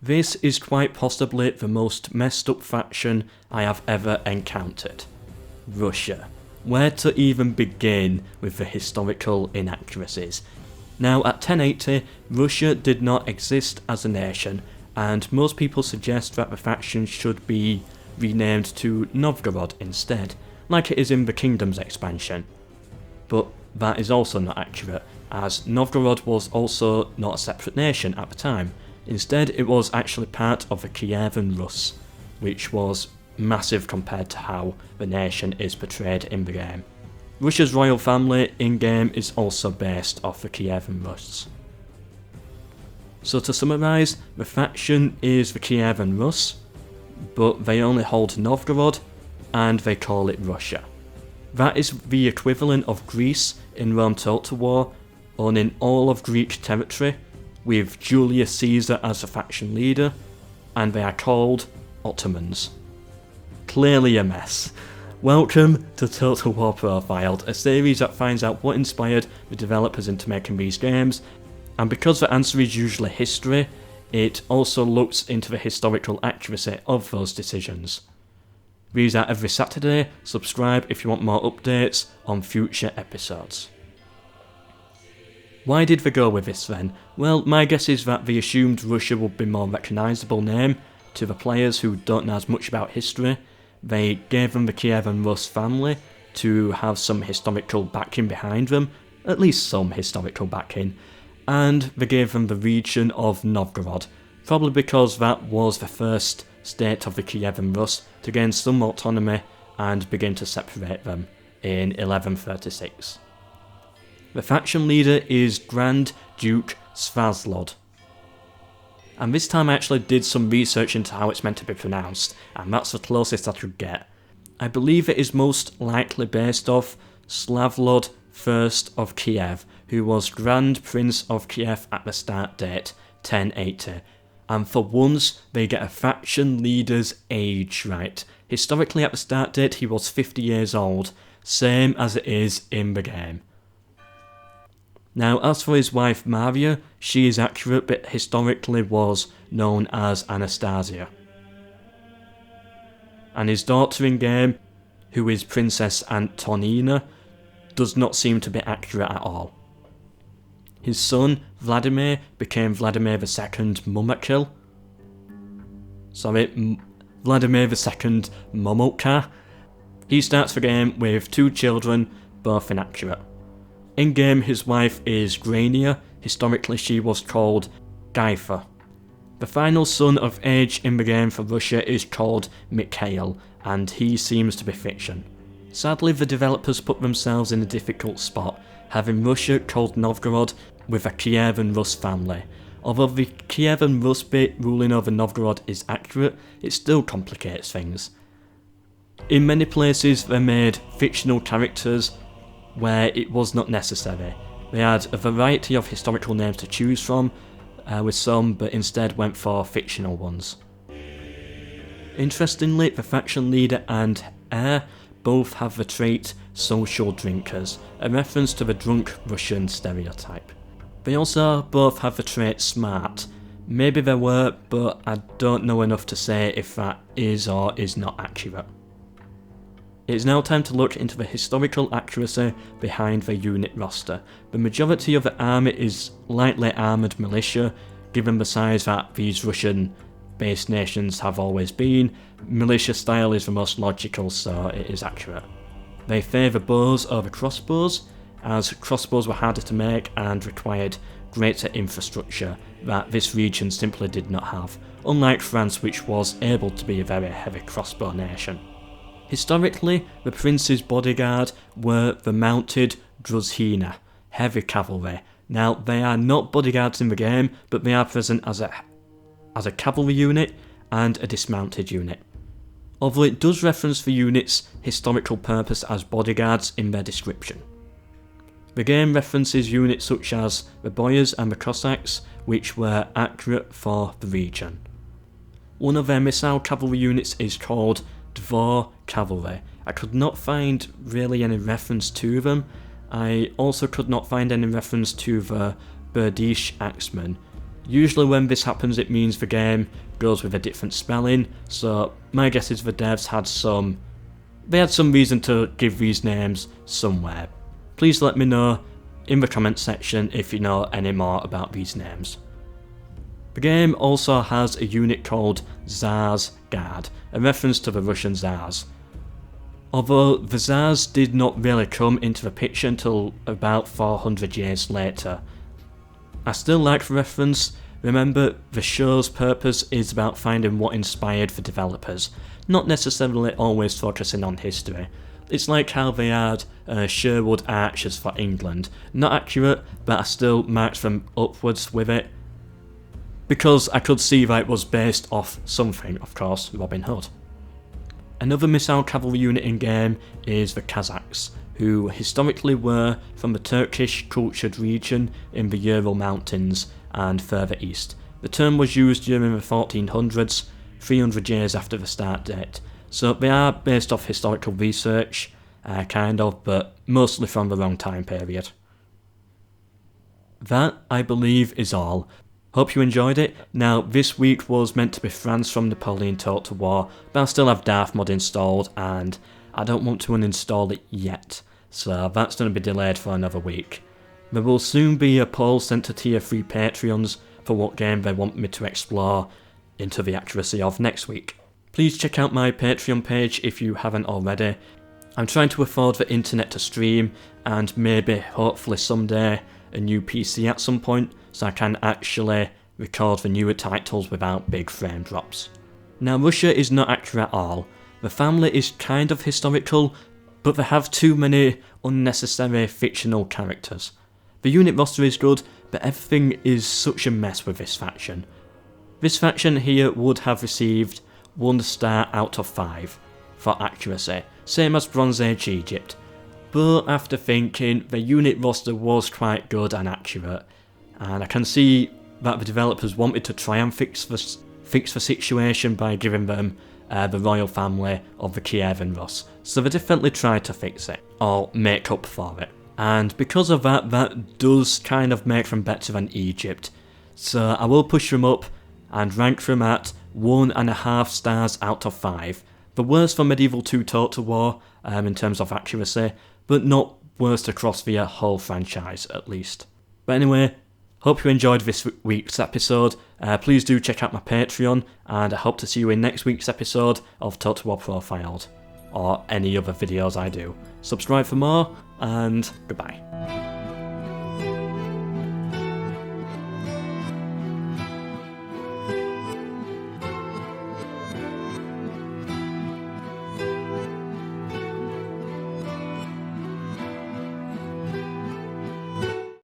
This is quite possibly the most messed up faction I have ever encountered. Russia. Where to even begin with the historical inaccuracies? Now, at 1080, Russia did not exist as a nation, and most people suggest that the faction should be renamed to Novgorod instead, like it is in the Kingdom's expansion. But that is also not accurate, as Novgorod was also not a separate nation at the time. Instead, it was actually part of the Kievan Rus, which was massive compared to how the nation is portrayed in the game. Russia's royal family in-game is also based off the Kievan Rus. So to summarise, the faction is the Kievan Rus, but they only hold Novgorod, and they call it Russia. That is the equivalent of Greece in Rome Total War, owning all of Greek territory, with Julius Caesar as the faction leader, and they are called Ottomans. Clearly a mess. Welcome to Total War Profiled, a series that finds out what inspired the developers into making these games, and because the answer is usually history, it also looks into the historical accuracy of those decisions. These are every Saturday. Subscribe if you want more updates on future episodes. Why did they go with this then? Well, my guess is that they assumed Russia would be a more recognisable name to the players who don't know as much about history. They gave them the Kievan Rus family to have some historical backing behind them, at least some historical backing, and they gave them the region of Novgorod, probably because that was the first state of the Kievan Rus to gain some autonomy and begin to separate them in 1136. The faction leader is Grand Duke Svazlod. And this time I actually did some research into how it's meant to be pronounced, and that's the closest I could get. I believe it is most likely based off Slavlod I of Kiev, who was Grand Prince of Kiev at the start date, 1080. And for once, they get a faction leader's age right. Historically at the start date he was 50 years old, same as it is in the game. Now, as for his wife Maria, she is accurate but historically was known as Anastasia. And his daughter in game, who is Princess Antonina, does not seem to be accurate at all. His son, Vladimir, became Vladimir II Vladimir II Momotka. He starts the game with 2 children, both inaccurate. In-game, his wife is Grania. Historically, she was called Gaifa. The final son of age in the game for Russia is called Mikhail, and he seems to be fiction. Sadly, the developers put themselves in a difficult spot, having Russia called Novgorod with a Kievan Rus family. Although the Kievan Rus bit ruling over Novgorod is accurate, it still complicates things. In many places, they made fictional characters where it was not necessary. They had a variety of historical names to choose from, with some, but instead went for fictional ones. Interestingly, the faction leader and heir both have the trait social drinkers, a reference to the drunk Russian stereotype. They also both have the trait smart. Maybe they were, but I don't know enough to say if that is or is not accurate. It is now time to look into the historical accuracy behind the unit roster. The majority of the army is lightly armoured militia, given the size that these Russian-based nations have always been. Militia style is the most logical, so it is accurate. They favour bows over crossbows, as crossbows were harder to make and required greater infrastructure that this region simply did not have, unlike France, which was able to be a very heavy crossbow nation. Historically, the prince's bodyguard were the mounted Druzhina, heavy cavalry. Now, they are not bodyguards in the game, but they are present as a cavalry unit and a dismounted unit. Although it does reference the unit's historical purpose as bodyguards in their description. The game references units such as the Boyars and the Cossacks, which were accurate for the region. One of their missile cavalry units is called Dvor Cavalry. I could not find really any reference to them. I also could not find any reference to the Berdish Axemen. Usually when this happens it means the game goes with a different spelling, so my guess is the devs had some reason to give these names somewhere. Please let me know in the comments section if you know any more about these names. The game also has a unit called Tsar's Guard, a reference to the Russian Tsars. Although the Tsars did not really come into the picture until about 400 years later. I still like the reference. Remember, the show's purpose is about finding what inspired the developers, not necessarily always focusing on history. It's like how they had Sherwood archers for England. Not accurate, but I still marked them upwards with it, because I could see that it was based off something, of course, Robin Hood. Another missile cavalry unit in game is the Kazakhs, who historically were from the Turkish cultured region in the Ural Mountains and further east. The term was used during the 1400s, 300 years after the start date, so they are based off historical research, kind of, but mostly from the wrong time period. That, I believe, is all. Hope you enjoyed it. Now, this week was meant to be France from Napoleon Total War, but I still have Darth mod installed, and I don't want to uninstall it yet, so that's going to be delayed for another week. There will soon be a poll sent to tier 3 Patreons for what game they want me to explore into the accuracy of next week. Please check out my Patreon page if you haven't already. I'm trying to afford the internet to stream, and maybe, hopefully someday, a new PC at some point, so I can actually record the newer titles without big frame drops. Now, Russia is not accurate at all. The family is kind of historical, but they have too many unnecessary fictional characters. The unit roster is good, but everything is such a mess with this faction. This faction here would have received 1 star out of 5 for accuracy, same as Bronze Age Egypt. But after thinking, the unit roster was quite good and accurate, and I can see that the developers wanted to try and fix the situation by giving them the royal family of the Kievan Rus, so they definitely tried to fix it, or make up for it. And because of that, that does kind of make them better than Egypt, so I will push them up and rank them at 1.5 stars out of 5. The worst for Medieval 2 Total War in terms of accuracy, but not worst across the whole franchise at least. But anyway, hope you enjoyed this week's episode. Please do check out my Patreon, and I hope to see you in next week's episode of Total War Profiled, or any other videos I do. Subscribe for more, and goodbye.